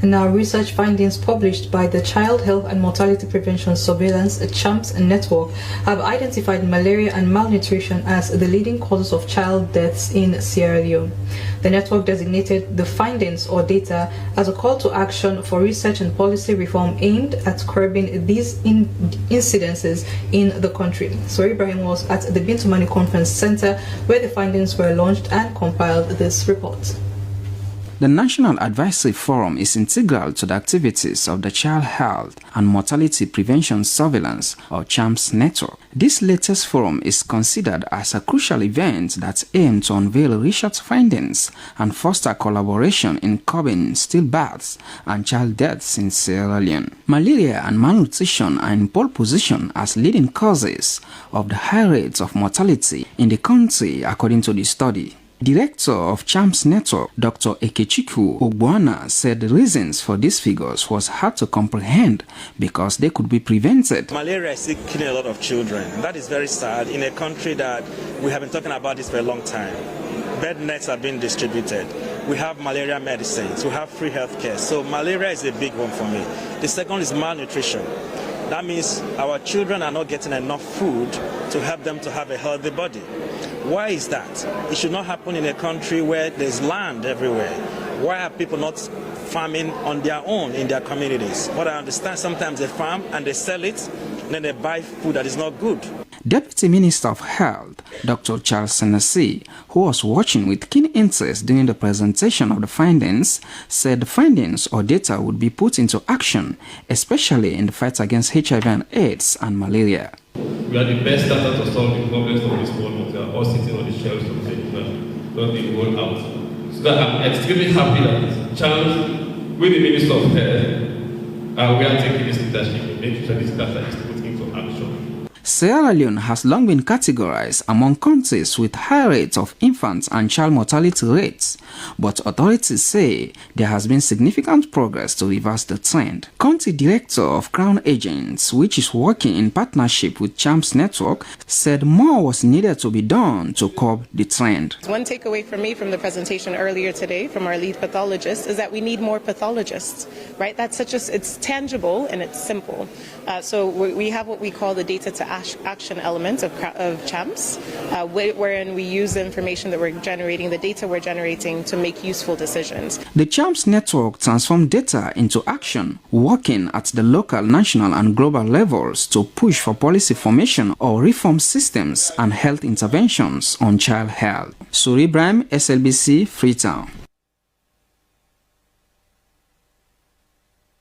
Now, research findings published by the Child Health and Mortality Prevention Surveillance CHAMPS network have identified malaria and malnutrition as the leading causes of child deaths in Sierra Leone. The network designated the findings or data as a call to action for research and policy reform aimed at curbing these incidences in the country. So Ibrahim was at the Bintumani Conference Center where the findings were launched and compiled this report. The National Advisory Forum is integral to the activities of the Child Health and Mortality Prevention Surveillance, or CHAMPS network. This latest forum is considered as a crucial event that aims to unveil research findings and foster collaboration in curbing stillbirths and child deaths in Sierra Leone. Malaria and malnutrition are in pole position as leading causes of the high rates of mortality in the country, according to the study. Director of CHAMPS Network, Dr. Ekechukwu Ogbuana, said the reasons for these figures was hard to comprehend because they could be prevented. Malaria is still killing a lot of children. That is very sad in a country that we have been talking about this for a long time. Bed nets are being distributed. We have malaria medicines. We have free healthcare. So malaria is a big one for me. The second is malnutrition. That means our children are not getting enough food to help them to have a healthy body. Why is that? It should not happen in a country where there's land everywhere. Why are people not farming on their own in their communities? What I understand, sometimes they farm and they sell it, and then they buy food that is not good. Deputy Minister of Health, Dr. Charles Senesie, who was watching with keen interest during the presentation of the findings, said the findings or data would be put into action, especially in the fight against HIV and AIDS and malaria. We are the best starter to solve the problems of this world, but we are all sitting on the shelves of the not being rolled out. So that I'm extremely happy that CHAMPS, with the Minister of Health, we are taking this leadership and making sure this data is put into action. Sierra Leone has long been categorized among countries with high rates of infant and child mortality rates, but authorities say there has been significant progress to reverse the trend. County Director of Crown Agents, which is working in partnership with CHAMPS Network, said more was needed to be done to curb the trend. One takeaway for me from the presentation earlier today from our lead pathologist is that we need more pathologists, right? It's tangible and it's simple. So we have what we call the data to action element of CHAMPS, wherein we use the information that we're generating, the data we're generating, to make useful decisions. The CHAMPS network transforms data into action, working at the local, national and global levels to push for policy formation or reform systems and health interventions on child health. Suri Ibrahim, SLBC, Freetown.